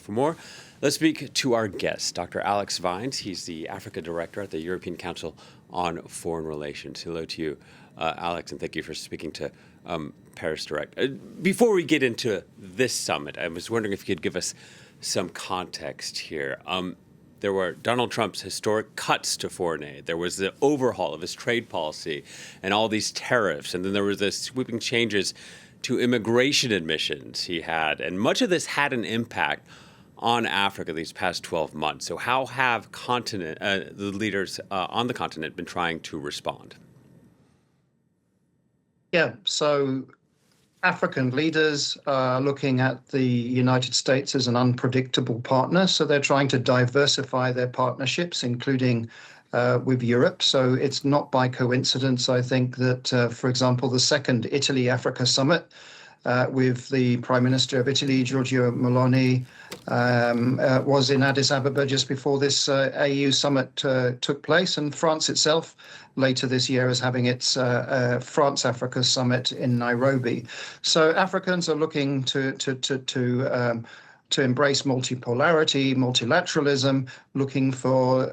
For more, let's speak to our guest, Dr. Alex Vines. He's the Africa Director at the European Council on Foreign Relations. Hello to you, Alex, and thank you for speaking to Paris Direct. Before we get into this summit, I was wondering if you could give us some context here. There were Donald Trump's historic cuts to foreign aid. There was the overhaul of his trade policy and all these tariffs. And then there was the sweeping changes to immigration admissions he had. And much of this had an impact on Africa these past 12 months. So how have the leaders on the continent been trying to respond? Yeah, so African leaders are looking at the United States as an unpredictable partner. So they're trying to diversify their partnerships, including with Europe. So it's not by coincidence, I think, that, for example, the second Italy-Africa summit with the Prime Minister of Italy, Giorgio Meloni, was in Addis Ababa just before this AU summit took place. And France itself later this year is having its France-Africa summit in Nairobi. So Africans are looking to embrace multipolarity, multilateralism, looking for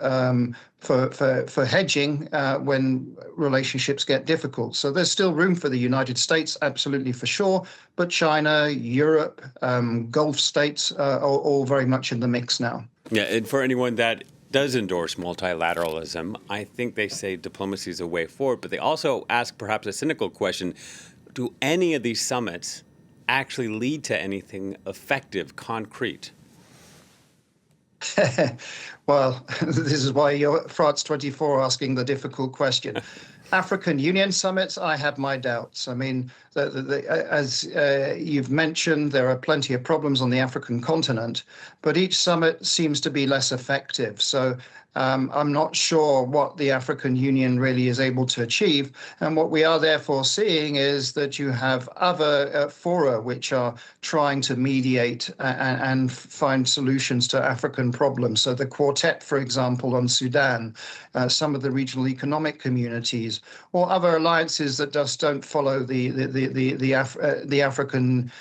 hedging when relationships get difficult. So there's still room for the United States, absolutely for sure, but China, Europe, Gulf states are all very much in the mix now. Yeah, and for anyone that does endorse multilateralism, I think they say diplomacy is a way forward, but they also ask perhaps a cynical question: do any of these summits actually lead to anything effective, concrete? Well, this is why you're France 24 asking the difficult question. African Union summits, I have my doubts. I mean, as you've mentioned, there are plenty of problems on the African continent, but each summit seems to be less effective. So I'm not sure what the African Union really is able to achieve. And what we are therefore seeing is that you have other fora which are trying to mediate and find solutions to African problems. So the Quartet, for example, on Sudan, some of the regional economic communities, or other alliances that just don't follow the African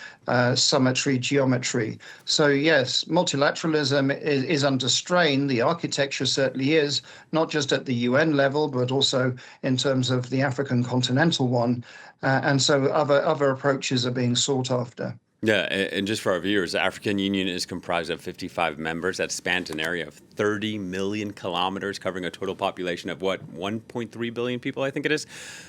symmetry geometry. So yes, multilateralism is under strain. The architecture certainly is, not just at the UN level, but also in terms of the African continental one. And so other approaches are being sought after. Yeah, and just for our viewers, the African Union is comprised of 55 members that spans an area of 30 million kilometers, covering a total population of, 1.3 billion people, I think it is.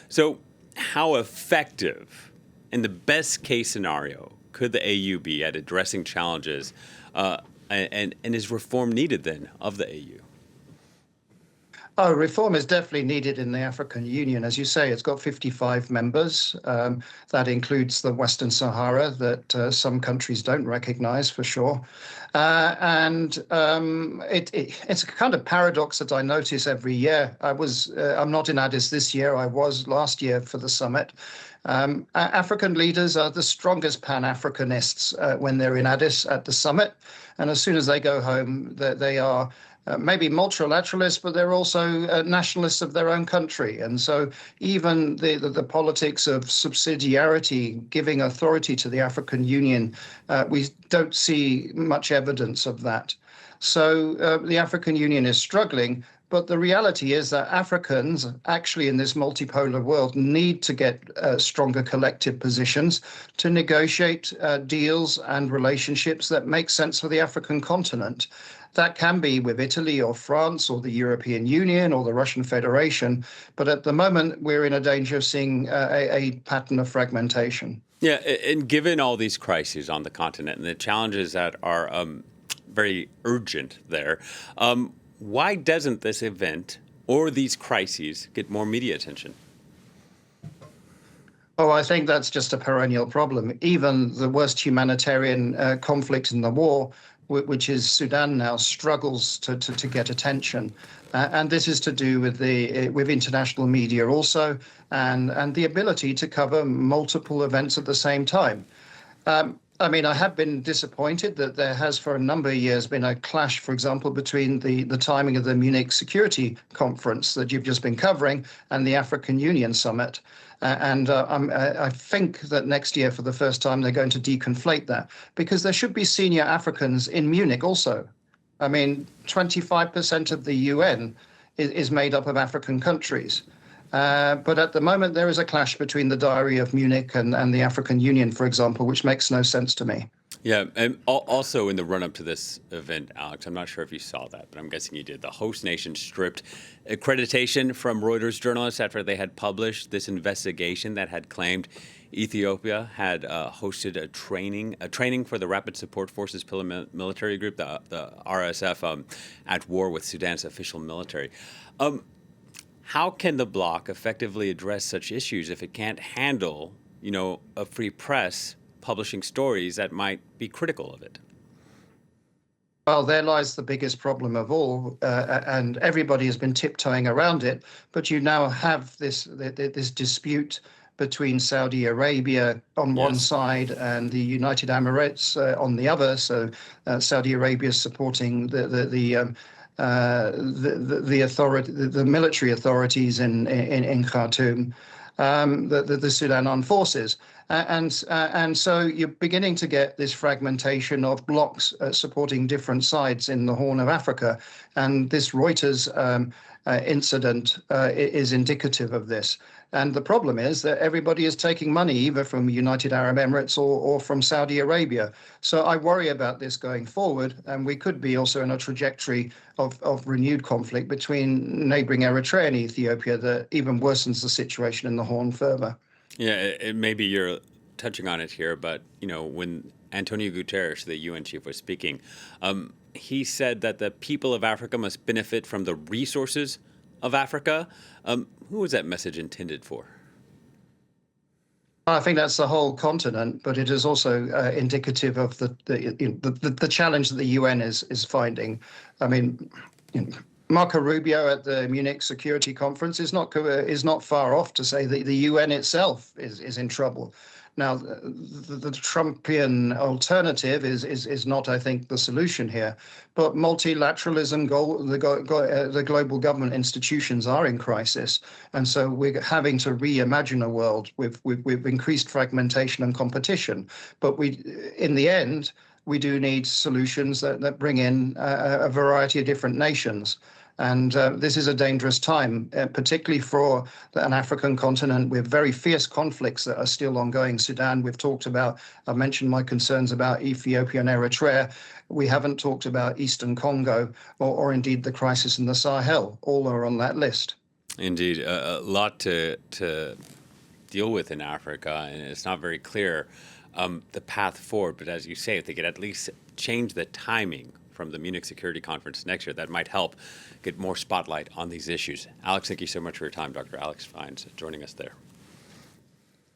So how effective, in the best case scenario, could the AU be at addressing challenges, and is reform needed then of the AU? Oh, reform is definitely needed in the African Union. As you say, it's got 55 members. That includes the Western Sahara that some countries don't recognize, for sure. It's a kind of paradox that I notice every year. I'm not in Addis this year. I was last year for the summit. African leaders are the strongest Pan-Africanists when they're in Addis at the summit. And as soon as they go home, they are maybe multilateralists, but they're also nationalists of their own country. And so even the politics of subsidiarity, giving authority to the African Union, we don't see much evidence of that. So the African Union is struggling. But the reality is that Africans, actually in this multipolar world, need to get stronger collective positions to negotiate deals and relationships that make sense for the African continent. That can be with Italy or France or the European Union or the Russian Federation. But at the moment, we're in a danger of seeing a pattern of fragmentation. Yeah, and given all these crises on the continent and the challenges that are very urgent there, why doesn't this event or these crises get more media attention? Oh, I think that's just a perennial problem. Even the worst humanitarian conflict in the war, which is Sudan now, struggles to get attention. And this is to do with international media also, and the ability to cover multiple events at the same time. I mean, I have been disappointed that there has, for a number of years, been a clash, for example, between the timing of the Munich Security Conference that you've just been covering and the African Union Summit. I think that next year, for the first time, they're going to deconflate that because there should be senior Africans in Munich also. I mean, 25% of the UN is made up of African countries. But at the moment, there is a clash between the Diary of Munich and the African Union, for example, which makes no sense to me. Yeah, and also in the run-up to this event, Alex, I'm not sure if you saw that, but I'm guessing you did. The host nation stripped accreditation from Reuters journalists after they had published this investigation that had claimed Ethiopia had hosted a training for the Rapid Support Forces military group, the RSF, at war with Sudan's official military. How can the bloc effectively address such issues if it can't handle, a free press publishing stories that might be critical of it? Well, there lies the biggest problem of all, and everybody has been tiptoeing around it. But you now have this dispute between Saudi Arabia on one side and the United Emirates on the other. So Saudi Arabia is supporting the military authorities in Khartoum, the Sudan armed forces, and so you're beginning to get this fragmentation of blocs supporting different sides in the Horn of Africa, and this Reuters incident is indicative of this. And the problem is that everybody is taking money either from United Arab Emirates or from Saudi Arabia. So I worry about this going forward, and we could be also in a trajectory of renewed conflict between neighboring Eritrea and Ethiopia that even worsens the situation in the Horn further. Yeah, maybe you're touching on it here, but when Antonio Guterres, the UN chief, was speaking, he said that the people of Africa must benefit from the resources of Africa. Who was that message intended for? I think that's the whole continent, but it is also indicative of the challenge that the UN is finding. I mean, Marco Rubio at the Munich Security Conference is not far off to say that the UN itself is in trouble. Now, the Trumpian alternative is not, I think, the solution here. But multilateralism, the global government institutions are in crisis. And so we're having to reimagine a world with increased fragmentation and competition. But in the end, we do need solutions that bring in a variety of different nations. And this is a dangerous time, particularly for an African continent with very fierce conflicts that are still ongoing. Sudan, I've mentioned my concerns about Ethiopia and Eritrea. We haven't talked about Eastern Congo or indeed the crisis in the Sahel. All are on that list. Indeed, a lot to deal with in Africa, and it's not very clear the path forward. But as you say, if they could at least change the timing from the Munich Security Conference next year, that might help get more spotlight on these issues. Alex, thank you so much for your time, Dr. Alex Vines, joining us there.